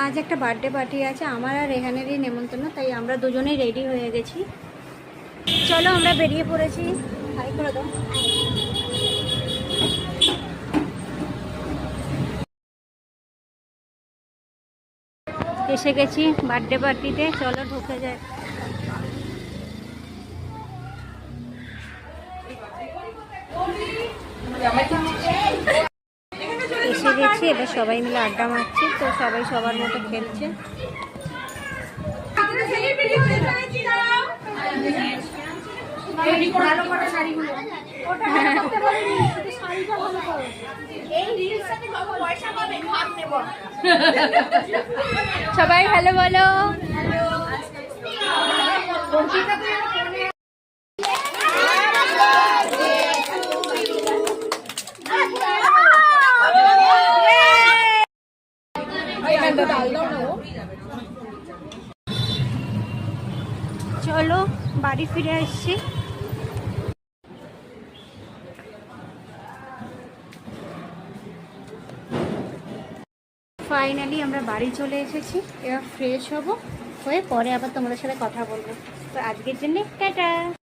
আজ একটা birthday party আছে আমার আর রেহানেরই নেমন্তন্ন, তাই আমরা দুজনেই রেডি হয়ে গেছি। চলো আমরা বেরিয়ে পড়েছি। হাই করে দাও। এসে গেছি বার্থডে পার্টিতে, চলো ঢুকে যাই। এসে গেছি, এবার সবাই মিলে আড্ডা মারছি, তো সবাই সবার মতো খেলছে। সবাই হ্যালো বলো। চলো বাড়ি ফিরে আসছি। ফাইনালি আমরা বাড়ি চলে এসেছি, এবার ফ্রেশ হব, হয়ে পরে আবার তোমাদের সাথে কথা বলবো। তো আজকের জন্য টাটা।